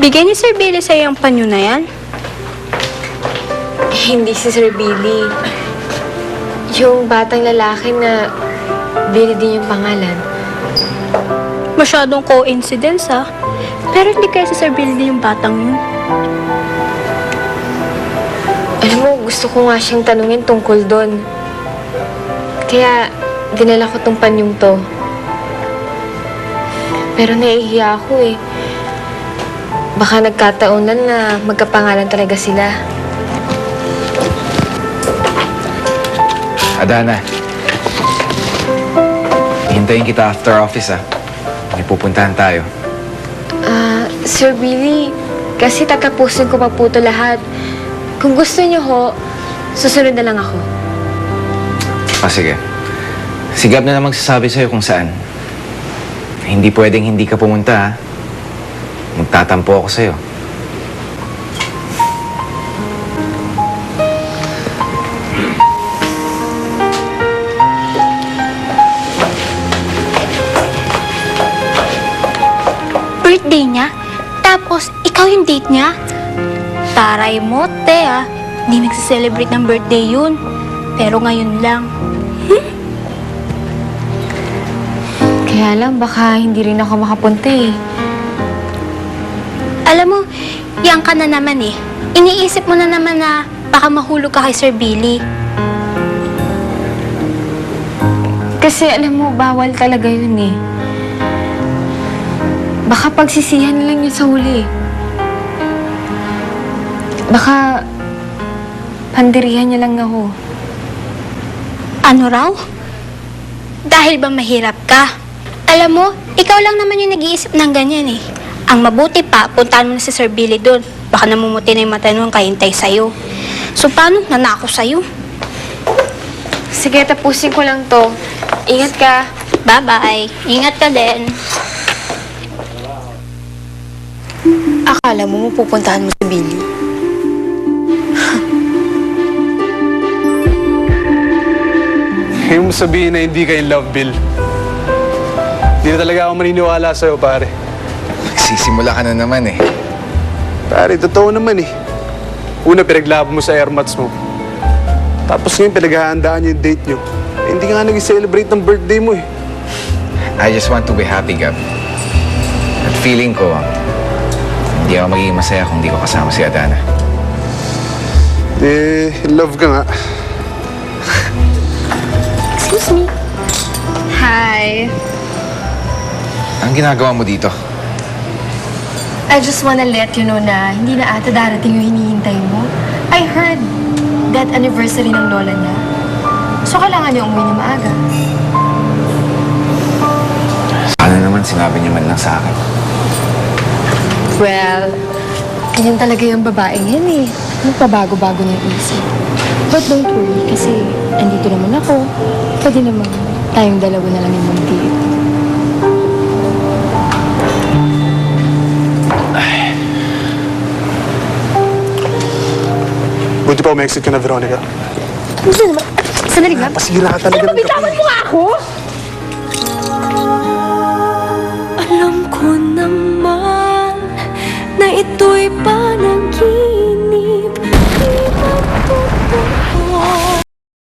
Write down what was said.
Bigay ni Sir Billy sa'yo ang panyo na yan? Hindi si Sir Billy. Yung batang lalaki na Billy din yung pangalan. Masyadong coincidence, ha? Pero hindi kaya si Sir Billy yung batang yun. Alam mo, gusto ko nga siyang tanungin tungkol doon. Kaya, dinala ko tong panyong to. Pero naiiya ako eh. Baka nagkataon lang na magkapangalan talaga sila. Adana, hintayin kita after office, ah. May pupuntahan tayo. Sir Billy, kasi tatapusin ko pa po ito lahat. Kung gusto niyo ho, susunod na lang ako. Sige. Sigab na lang magsasabi sa'yo kung saan. Hindi pwedeng hindi ka pumunta, ha? Magtatampo ako sa'yo. Birthday niya? Tapos, ikaw yung date niya? Taray mo, te, ha? Hindi nagsiselebrate ng birthday yun. Pero ngayon lang. Kaya lang, baka hindi rin ako makapunta eh. Alam mo, yan ka na naman eh. Iniisip mo na naman na baka mahulog ka kay Sir Billy. Kasi alam mo, bawal talaga yun eh. Baka pagsisihan na lang yun sa huli. Baka pandirihan niya lang ako. Ano raw? Dahil ba mahirap ka? Alam mo, ikaw lang naman yung nag-iisip ng ganyan eh. Ang mabuti pa, puntahan mo na si Sir Billy doon. Baka namumuti na yung mata nung kahintay sa'yo. So paano? Nanako sa'yo. Sige, tapusin ko lang to. Ingat ka. Bye-bye. Ingat ka din. Akala mo pupuntahan mo si Billy? Ngayon mo sabihin na hindi ka in love, Bill. Hindi na talaga ako maniniwala sa'yo, pare. Magsisimula ka na naman, eh. Pare, totoo naman eh. Una, pinaglaban mo sa airmats mo. Tapos ngayon, pinaghahandaan niyo yung date niyo. Eh, hindi ka nga nag-celebrate ng birthday mo eh. I just want to be happy, Gab. At feeling ko, hindi ako magiging masaya kung hindi ko kasama si Adana. Eh, in love ka nga. Excuse me. Hi. Anong ginagawa mo dito? I just wanna let you know na hindi na ata darating yung hinihintay mo. I heard that anniversary ng lola niya. So, kailangan niya umuwi na maaga. Sana naman sinabi niya man lang sa akin. Well, ganyan talaga yung babaeng yan eh. Magpabago-bago ng isip. But don't worry, kasi andito naman ako. Pwede naman tayong dalawa na lang yung mag-date. Buti pa umexit ka na, Veronica. Ano naman? Sandali nga. Pasira ka talaga ng kape. mo nga ako! Alam ko naman na ito'y